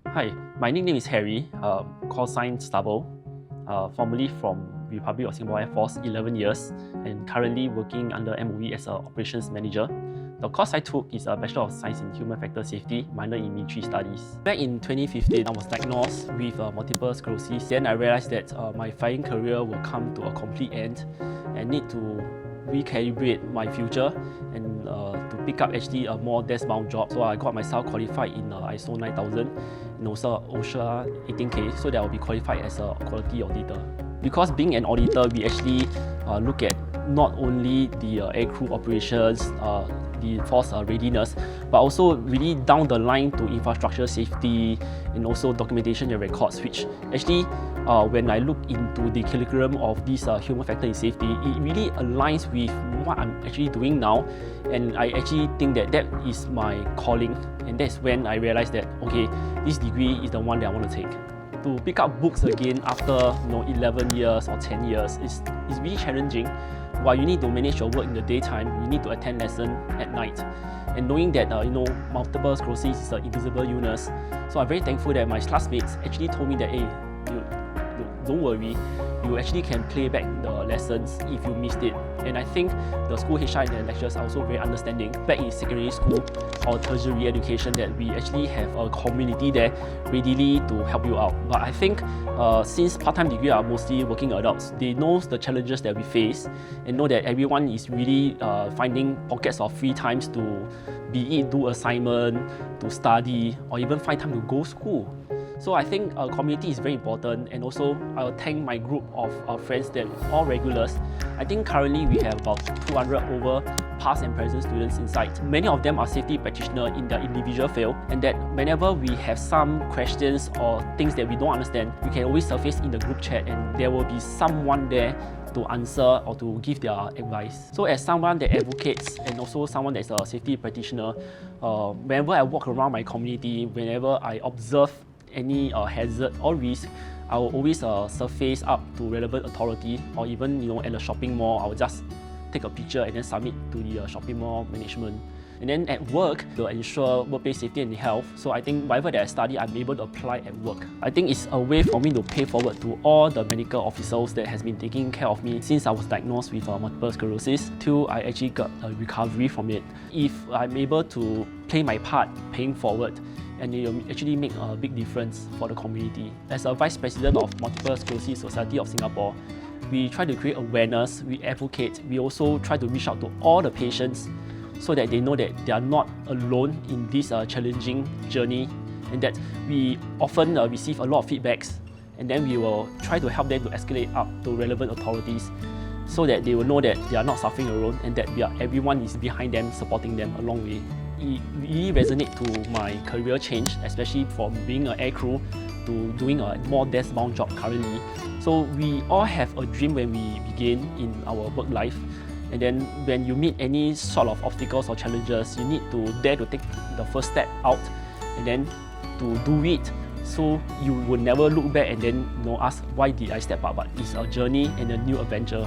Hi, my nickname is Ker Yih, call sign Stubble, formerly from Republic of Singapore Air Force, 11 years, and currently working under MOE as an operations manager. The course I took is a Bachelor of Science in Human Factor Safety, minor in military studies. Back in 2015, I was diagnosed with multiple sclerosis. Then I realized that my fighting career will come to a complete end and need to recalibrate my future and to pick up actually a more desk-bound job. So I got myself qualified in ISO 9000 and also OSHA 18K, so that I will be qualified as a quality auditor. Because being an auditor, we actually look at not only the aircrew operations, the force readiness, but also really down the line to infrastructure safety and also documentation and records, which actually when I look into the curriculum of this human factor in safety, it really aligns with what I'm actually doing now, and I actually think that that is my calling, and that's when I realized that okay, this degree is the one that I want to take. To pick up books again after 11 years or 10 years is really challenging. While you need to manage your work in the daytime, you need to attend lesson at night. And knowing that multiple sclerosis is an invisible illness, so I'm very thankful that my classmates actually told me that, hey, don't worry, you actually can play back the lessons if you missed it. And I think the school HR and the lecturers are also very understanding. Back in secondary school or tertiary education, that we actually have a community there readily to help you out. But I think since part-time degree are mostly working adults, they know the challenges that we face and know that everyone is really finding pockets of free times to be it do assignment, to study, or even find time to go school. So I think community is very important, and also I'll thank my group of friends that are all regulars. I think currently we have about 200 over past and present students inside. Many of them are safety practitioners in their individual field, and that whenever we have some questions or things that we don't understand, we can always surface in the group chat and there will be someone there to answer or to give their advice. So as someone that advocates and also someone that's a safety practitioner, whenever I walk around my community, whenever I observe any hazard or risk, I will always surface up to relevant authority, or even at the shopping mall, I will just take a picture and then submit to the shopping mall management. And then at work, to ensure workplace safety and health. So I think whatever that I study, I'm able to apply at work. I think it's a way for me to pay forward to all the medical officers that has been taking care of me since I was diagnosed with multiple sclerosis till I actually got a recovery from it. If I'm able to play my part paying forward, and it will actually make a big difference for the community. As a Vice President of Multiple Sclerosis Society of Singapore, we try to create awareness, we advocate, we also try to reach out to all the patients so that they know that they are not alone in this challenging journey, and that we often receive a lot of feedbacks, and then we will try to help them to escalate up to relevant authorities so that they will know that they are not suffering alone and that everyone is behind them, supporting them along the way. It really resonates to my career change, especially from being an aircrew to doing a more desk-bound job currently. So we all have a dream when we begin in our work life, and then when you meet any sort of obstacles or challenges, you need to dare to take the first step out and then to do it, so you will never look back and then ask why did I step up. But it's a journey and a new adventure.